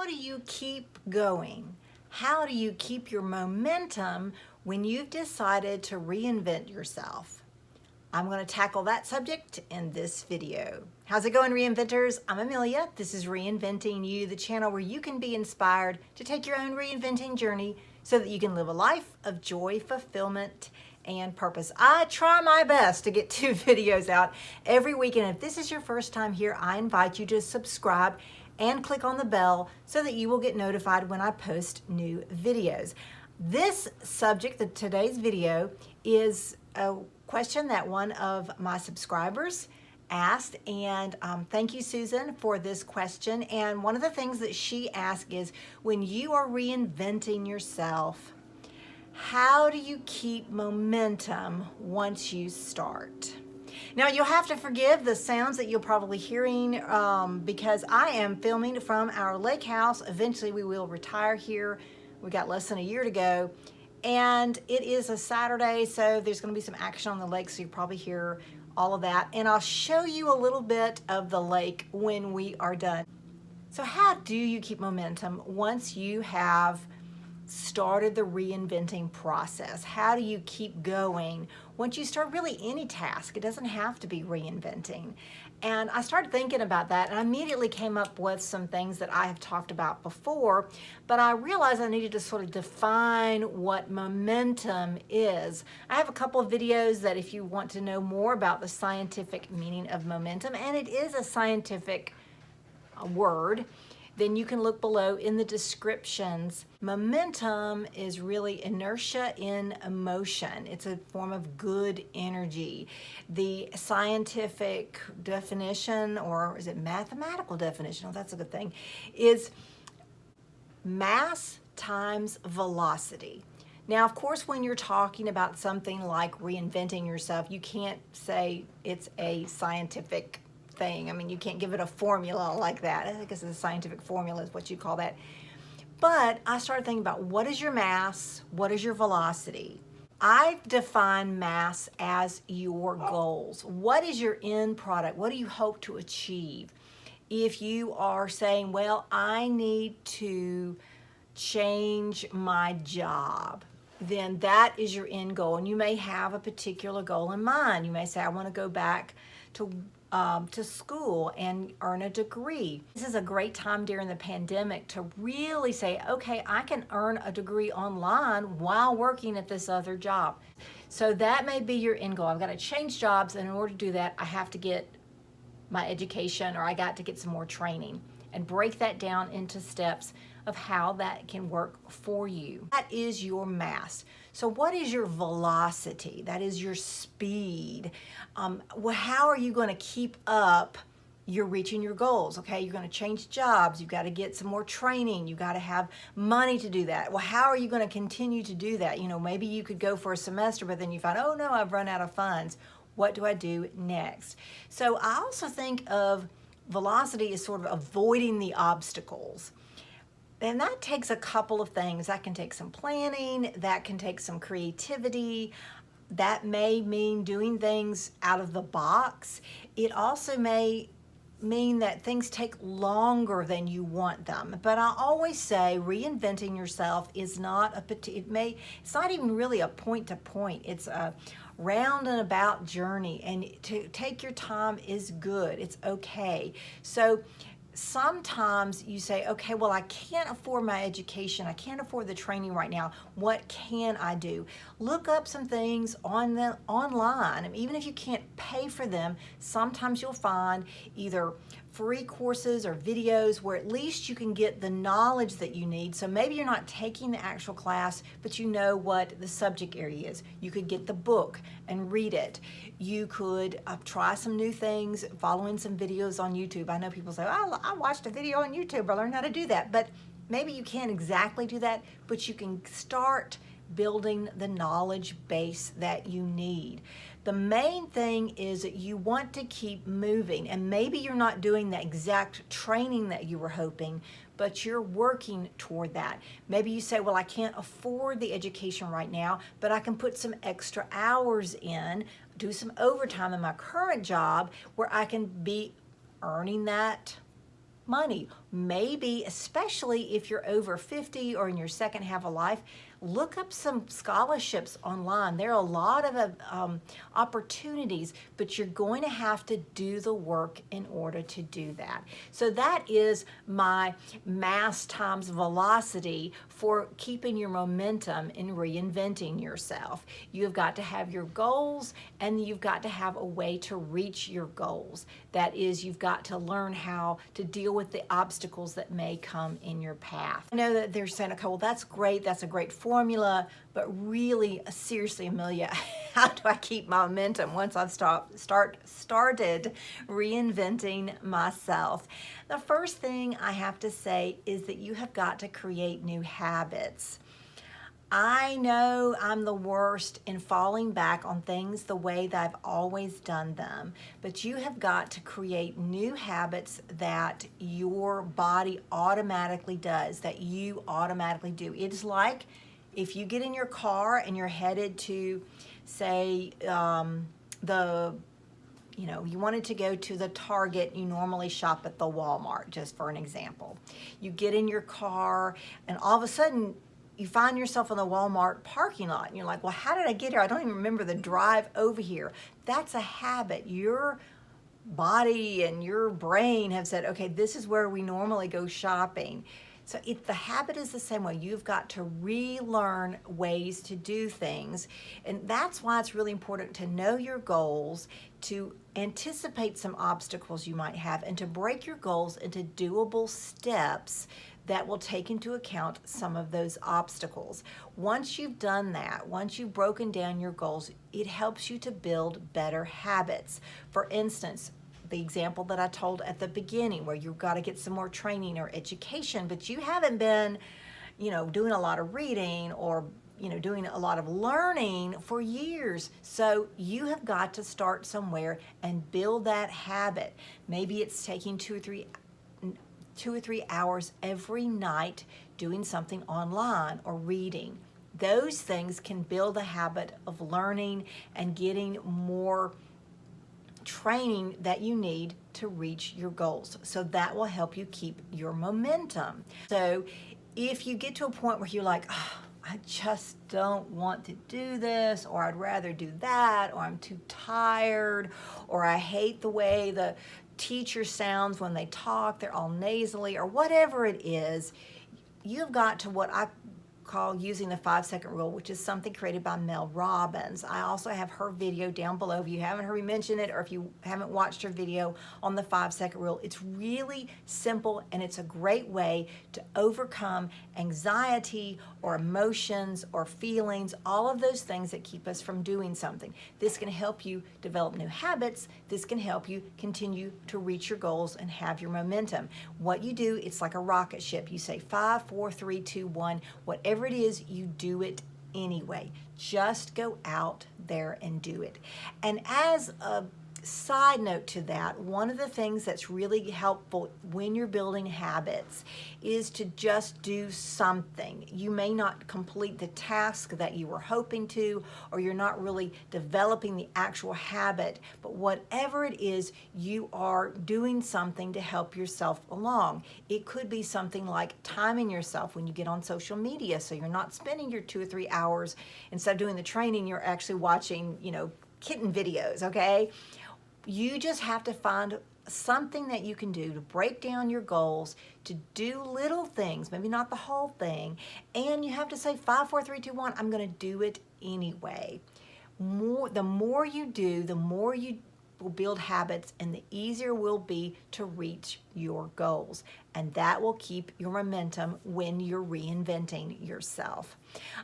How do you keep going? How do you keep your momentum when you've decided to reinvent yourself? I'm going to tackle that subject in this video. How's it going, Reinventors? I'm Amelia. This is Reinventing You, the channel where you can be inspired to take your own reinventing journey so that you can live a life of joy, fulfillment, and purpose. I try my best to get 2 videos out every week, and if this is your first time here, I invite you to subscribe and click on the bell so that you will get notified when I post new videos. This subject, today's video, is a question that one of my subscribers asked, and thank you, Susan, for this question. And one of the things that she asked is, when you are reinventing yourself, how do you keep momentum once you start? Now, you'll have to forgive the sounds that you're probably hearing because I am filming from our lake house. Eventually, we will retire here. We got less than a year to go. And it is a Saturday, so there's going to be some action on the lake, so you'll probably hear all of that. And I'll show you a little bit of the lake when we are done. So how do you keep momentum once you have started the reinventing process? How do you keep going once you start really any task? It doesn't have to be reinventing. And I started thinking about that, and I immediately came up with some things that I have talked about before, but I realized I needed to sort of define what momentum is. I have a couple of videos that if you want to know more about the scientific meaning of momentum, and it is a scientific word, then you can look below in the descriptions. Momentum is really inertia in motion. It's a form of good energy. The scientific definition, or is it mathematical definition? Oh, that's a good thing, is mass times velocity. Now, of course, when you're talking about something like reinventing yourself, you can't say it's a scientific thing. I mean, you can't give it a formula like that. I guess a scientific formula is what you call that. But I started thinking about, what is your mass? What is your velocity? I define mass as your goals. What is your end product? What do you hope to achieve? If you are saying, well, I need to change my job, then that is your end goal. And you may have a particular goal in mind. You may say, I want to go back to school and earn a degree. This is a great time during the pandemic to really say, okay, I can earn a degree online while working at this other job. So that may be your end goal. I've got to change jobs, and in order to do that, I have to get my education, or I got to get some more training, and break that down into steps of how that can work for you. That is your mass. So what is your velocity? That is your speed. Well, how are you going to keep up you're reaching your goals? Okay, you're going to change jobs. You've got to get some more training. You've got to have money to do that. Well, how are you going to continue to do that? You know, maybe you could go for a semester, but then you find, oh no, I've run out of funds. What do I do next? So I also think of velocity as sort of avoiding the obstacles. And that takes a couple of things. That can take some planning, that can take some creativity, that may mean doing things out of the box. It also may mean that things take longer than you want them. But I always say reinventing yourself is not it's not even really a point to point. It's a round and about journey, and to take your time is good. It's okay. So sometimes you say, okay, well, I can't afford my education. I can't afford the training right now. What can I do? Look up some things online. And even if you can't pay for them, sometimes you'll find either free courses or videos where at least you can get the knowledge that you need. So maybe you're not taking the actual class, but you know what the subject area is. You could get the book and read it. You could try some new things, following some videos on YouTube. I know people say, oh, I watched a video on YouTube, I learned how to do that. But maybe you can't exactly do that, but you can start building the knowledge base that you need. The main thing is that you want to keep moving, and maybe you're not doing the exact training that you were hoping, but you're working toward that. Maybe you say, well, I can't afford the education right now, but I can put some extra hours in, do some overtime in my current job where I can be earning that money. maybe, especially if you're over 50 or in your second half of life, look up some scholarships online. There are a lot of opportunities, but you're going to have to do the work in order to do that. So that is my mass times velocity for keeping your momentum in reinventing yourself. You've got to have your goals, and you've got to have a way to reach your goals. That is, you've got to learn how to deal with the obstacles that may come in your path. I know that they're saying, okay, well, that's great, that's a great formula, but really, seriously, Amelia, how do I keep my momentum once I've started reinventing myself? The first thing I have to say is that you have got to create new habits. I know I'm the worst in falling back on things the way that I've always done them, but you have got to create new habits that your body automatically does, that you automatically do. It's like if you get in your car and you're headed to, say, you wanted to go to the Target, you normally shop at the Walmart, just for an example. You get in your car and all of a sudden you find yourself in the Walmart parking lot and you're like, well, how did I get here? I don't even remember the drive over here. That's a habit. Your body and your brain have said, okay, this is where we normally go shopping. So if the habit is the same way, you've got to relearn ways to do things. And that's why it's really important to know your goals, to anticipate some obstacles you might have, and to break your goals into doable steps that will take into account some of those obstacles. Once you've done that, once you've broken down your goals, it helps you to build better habits. For instance, the example that I told at the beginning, where you've got to get some more training or education, but you haven't been, doing a lot of reading or, doing a lot of learning for years. So you have got to start somewhere and build that habit. Maybe it's taking 2 or 3 hours every night doing something online or reading. Those things can build a habit of learning and getting more training that you need to reach your goals. So that will help you keep your momentum. So if you get to a point where you're like, oh, I just don't want to do this, or I'd rather do that, or I'm too tired, or I hate the way the teacher sounds when they talk, they're all nasally, or whatever it is, you've got to what I call using the 5-second rule, which is something created by Mel Robbins. I also have her video down below if you haven't heard me mention it, or if you haven't watched her video on the 5-second rule. It's really simple, and it's a great way to overcome anxiety or emotions or feelings, all of those things that keep us from doing something. This can help you develop new habits. This can help you continue to reach your goals and have your momentum. What you do, it's like a rocket ship. You say 5, 4, 3, 2, 1, whatever it is, you do it anyway. Just go out there and do it. And as a side note to that, one of the things that's really helpful when you're building habits is to just do something. You may not complete the task that you were hoping to, or you're not really developing the actual habit, but whatever it is, you are doing something to help yourself along. It could be something like timing yourself when you get on social media, so you're not spending your 2 or 3 hours. Instead of doing the training, you're actually watching, kitten videos, okay? You just have to find something that you can do to break down your goals, to do little things, maybe not the whole thing, and you have to say 5, 4, 3, 2, 1, I'm going to do it anyway. The more you do, the more you will build habits, and the easier it will be to reach your goals. And that will keep your momentum when you're reinventing yourself.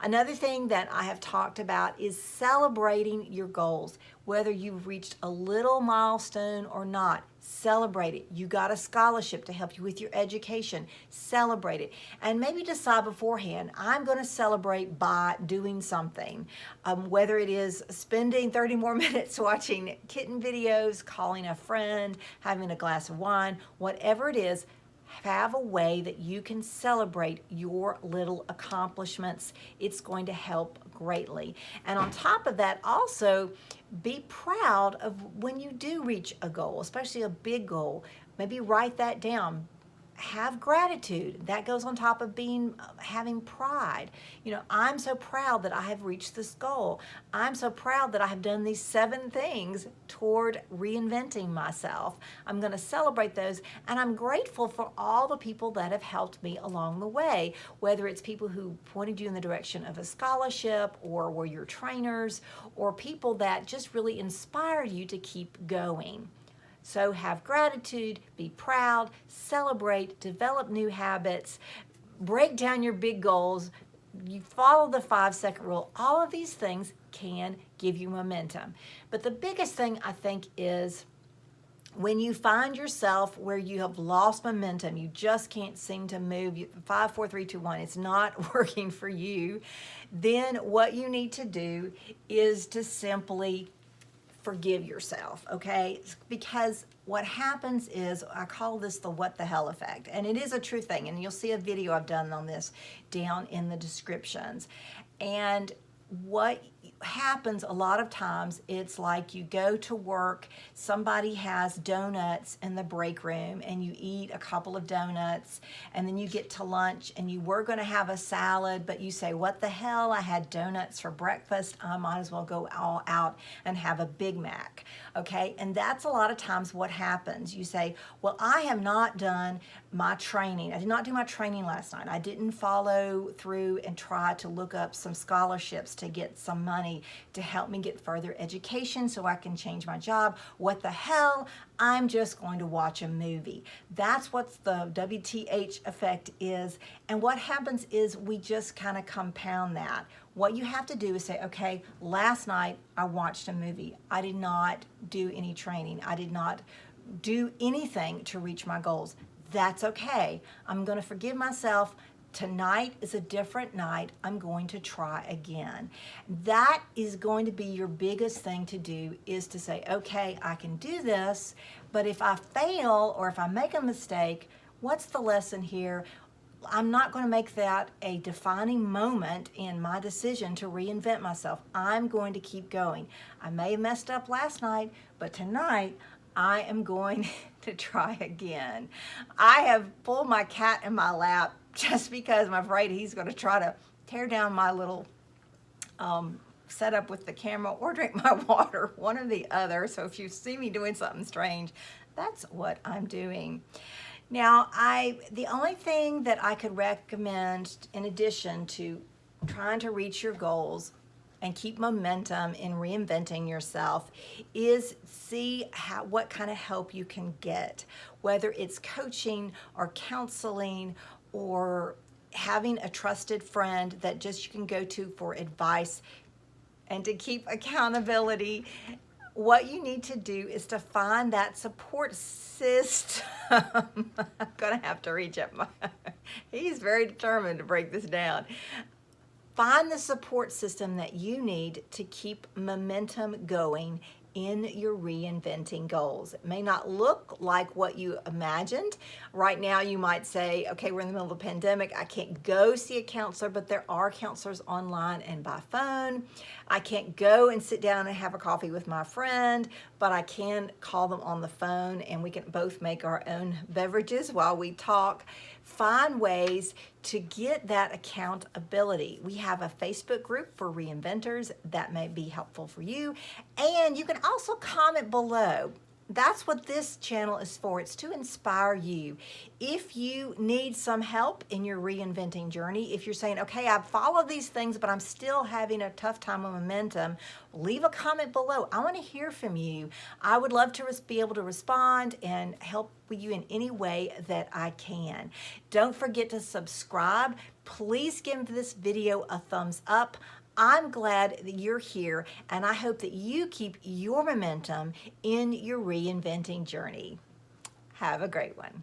Another thing that I have talked about is celebrating your goals. Whether you've reached a little milestone or not, celebrate it. You got a scholarship to help you with your education, celebrate it. And maybe decide beforehand, I'm going to celebrate by doing something. Whether it is spending 30 more minutes watching kitten videos, calling a friend, having a glass of wine, whatever it is, have a way that you can celebrate your little accomplishments. It's going to help greatly. And on top of that, also be proud of when you do reach a goal, especially a big goal. Maybe write that down. have gratitude. That goes on top of having pride. I'm so proud that I have reached this goal. I'm so proud that I have done these 7 things toward reinventing myself. I'm going to celebrate those, and I'm grateful for all the people that have helped me along the way, whether it's people who pointed you in the direction of a scholarship, or were your trainers, or people that just really inspired you to keep going. So have gratitude, be proud, celebrate, develop new habits, break down your big goals. You follow the 5-second rule. All of these things can give you momentum. But the biggest thing, I think, is when you find yourself where you have lost momentum, you just can't seem to move, 5, 4, 3, 2, 1, it's not working for you, then what you need to do is to simply forgive yourself, okay? Because what happens is, I call this the what the hell effect, and it is a true thing, and you'll see a video I've done on this down in the descriptions. And what happens a lot of times, it's like you go to work, somebody has donuts in the break room, and you eat a couple of donuts, and then you get to lunch and you were going to have a salad, but you say, what the hell, I had donuts for breakfast, I might as well go all out and have a Big Mac. Okay, and that's a lot of times what happens. You say, well, I have not done my training. I did not do my training last night. I didn't follow through and try to look up some scholarships to get some money to help me get further education so I can change my job. What the hell? I'm just going to watch a movie. That's what the WTH effect is. And what happens is we just kind of compound that. What you have to do is say, okay, last night I watched a movie. I did not do any training. I did not do anything to reach my goals. That's okay. I'm going to forgive myself. Tonight is a different night. I'm going to try again. That is going to be your biggest thing to do, is to say, okay, I can do this, but if I fail or if I make a mistake, what's the lesson here? I'm not going to make that a defining moment in my decision to reinvent myself. I'm going to keep going. I may have messed up last night, but tonight I am going to try again. I have pulled my cat in my lap just because I'm afraid he's going to try to tear down my little setup with the camera or drink my water, one or the other. So if you see me doing something strange, that's what I'm doing. Now, the only thing that I could recommend, in addition to trying to reach your goals and keep momentum in reinventing yourself, is see what kind of help you can get, whether it's coaching or counseling or having a trusted friend that just you can go to for advice and to keep accountability. What you need to do is to find that support system. I'm gonna have to reach up he's very determined to break this down. Find the support system that you need to keep momentum going in your reinventing goals. It may not look like what you imagined. Right now you might say, okay, we're in the middle of a pandemic, I can't go see a counselor, but there are counselors online and by phone. I can't go and sit down and have a coffee with my friend, but I can call them on the phone and we can both make our own beverages while we talk. Find ways to get that accountability. We have a Facebook group for reinventors that may be helpful for you. And you can also comment below. That's what this channel is for. It's to inspire you. If you need some help in your reinventing journey, if you're saying, okay, I've followed these things, but I'm still having a tough time with momentum, leave a comment below. I want to hear from you. I would love to be able to respond and help you in any way that I can. Don't forget to subscribe. Please give this video a thumbs up. I'm glad that you're here, and I hope that you keep your momentum in your reinventing journey. Have a great one.